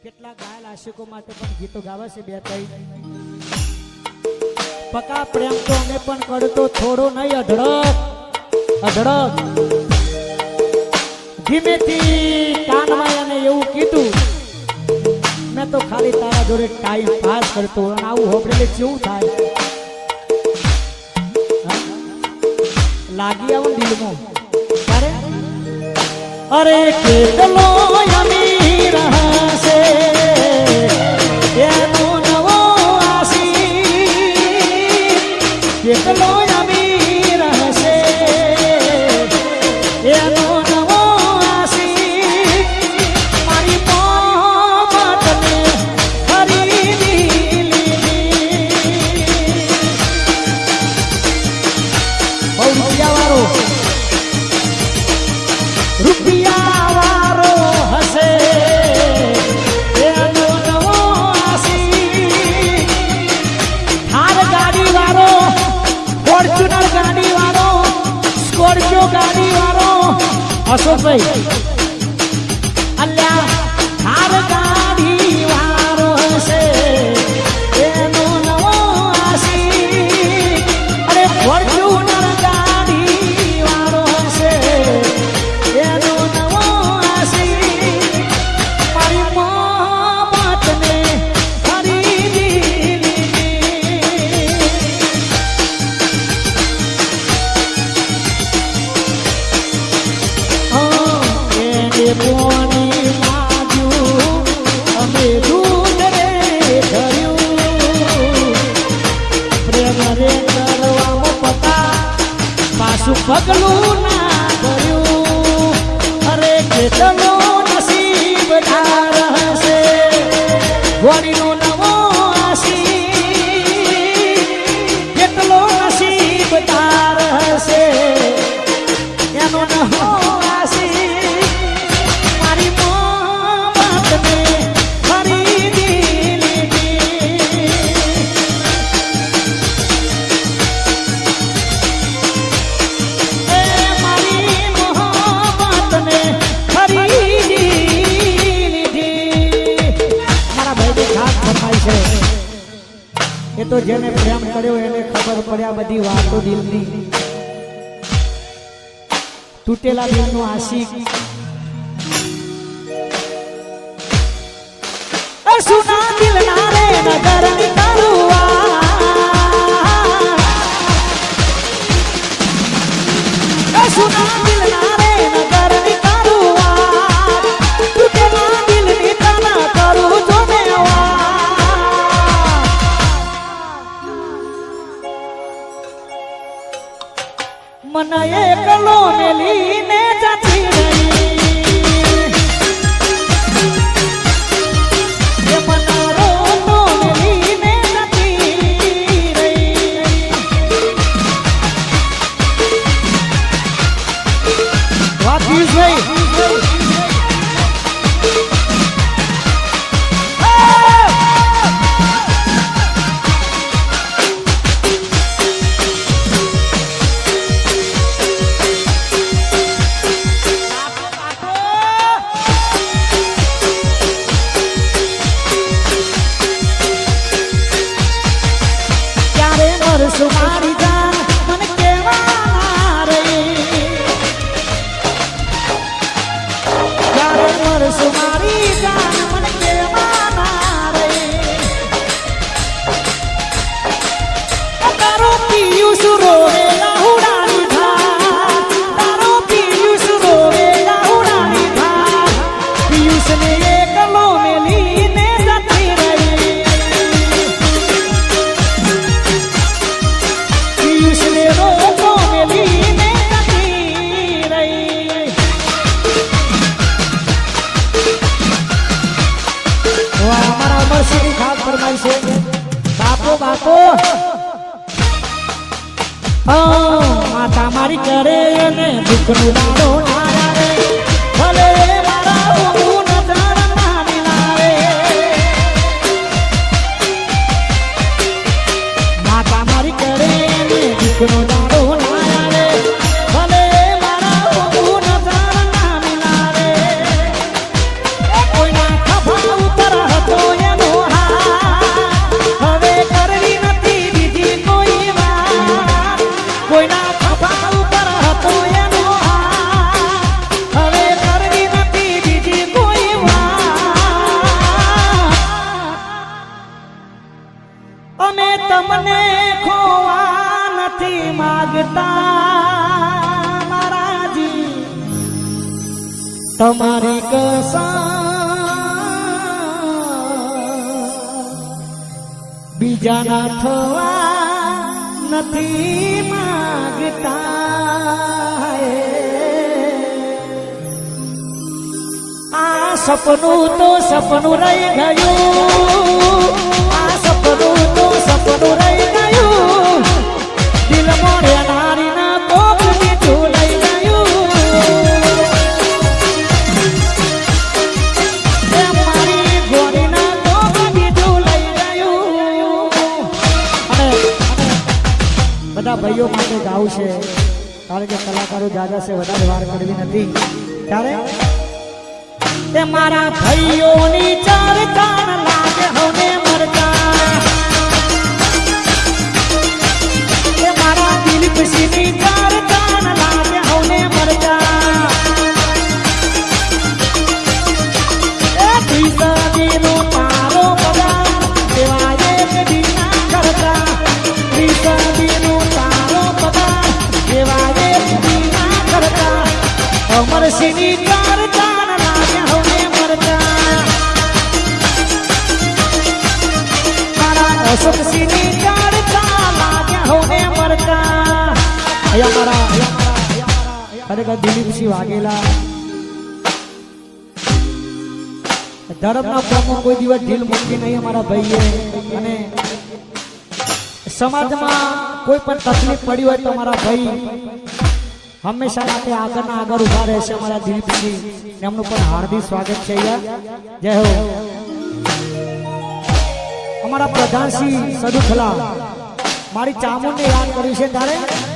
કેટલા ઘાયલ આશિકો માટે પણ ગીતો ગાવા છે બે ત્રણ પકા પ્રેમ તો અમે પણ કરતો થોડો નહીં અઢળક ધીમેથી કાનમાં એને એવું કીધું મેં તો ખાલી તારા જોડે ટાઈમ પાસ કરતો અને આવું હોબળેલે કેવું થાય લાગી આવું દિલમાં ત્યારે અરે કેટલો અમીર હશે એનો નવો આશીષ કેટલો અમીર હશે એનો નવો આશીષ મારી મોહબ્બતને ખરીદી લીધી બહુ રૂપિયા વાળો હશે એનો નવો આશીષ થાર ગાડી વાળો ફોર્ચ્યુનર ગાડી વાળો સ્કોર્પિયો ગાડી વાળો અશોકભાઈ અલ્યા થાર ગાડી વાળો હશે એનો નવો આશીષ અરે ફોર્ચ્યુનર ગાડી વાળો હશે એનો નવો આશીષ મારી મોહબ્બતને ખરીદી લીધી એને પોણી માગ્યું અમે દૂધ રે ધર્યું પ્રેમ રે કરવામાં પતા પાછું પગલું ના કર્યું અરે કેટલો નસીબદાર હશે ઘોડીનો નવો આશીષ કેટલો નસીબદાર હશે એનો નવો આશીષ મારી મોહબ્બતને ખરીદી લીધી એ મારી મોહબ્બતને ખરીદી લીધી મારા ભાઈને ખાસ ફરમાય છે એ તો જેને પ્રેમ કર્યો એને ખબર પડ્યા બધી વાતો દિલની તૂટેલા દિલનો આશિક સુના દિલના રે નગર નિકળવા સુના દિલના રે નગર નિકળવા તૂટેલા દિલની તના કરું જો મેવા મન એકલો મેલીને જતી રહી એ મન રોતો મેલીને જતી રહી વાત ભાઈ સુમારી જાન મને કેવા રહી ત્યારે મર સુમારી જાન મને કેવા રહી તારો પિયુષ રોવે લાહુડાની ધા તારો પિયુષ રોવે લાહુડાની ધા પિયુષને એકલો મેલીને જતી રહી બાપો માતા મારી કરે ને દુઃખનું દાડો ના રે ભલે મારા હું નજર ના મિલાવે માતા મારી કરે ને દુઃખનો દાડો ના રે ભલે મારા હું નજર ના મિલાવે કોઈના ખભા ઉતરા માગતા મારાજી તમારી કસમ બીજાના થવા નથી માગતા આ સપનું તો સપનું રહી ગયું આ સપનું તો સપનું રહી ગયું દિલ મોડ્યા નારીના કોપ બીજું લઈ ગયું મારી ગોરીના કોપ બીજું લઈ ગયું અને બધા ભાઈઓ માટે ગાવું છે કારણ કે કલાકારો જાજા છે વધારે વાર કરવી નથી ત્યારે તે મારા ભાઈઓની ચાર કાન લાગે હોને મરતા તે મારા દિલ ખુશીની ચાર કાન લાગે હોને મરતા એ દિશાનો તારો પગા દેવાય કે દીના કરતા દિશાનો તારો પગા દેવાય કે દીના કરતા અમરસિંહની ચાર કાન લાગે હોને મરતા મારા અશોકસિંહની ચાર કાન લાગે હોને મરતા અહીંયા મારા ખરેખર દિલીપસિંહ વાઘેલા ધર્મના પ્રમુખ કોઈ દિવસ ઢીલ મૂકી નહીં અમારા ભાઈએ અને સમાજમાં કોઈ પણ તકલીફ પડી હોય તો અમારા ભાઈ હંમેશા માટે આગળના આગળ ઉભા રહેશે અમારા દિલીપસિંહ એમનું પણ હાર્દિક સ્વાગત છે જય હો અમારા પ્રધાનસિંહ સદુખલા મારી ચામુંડને યાદ કર્યું છે ત્યારે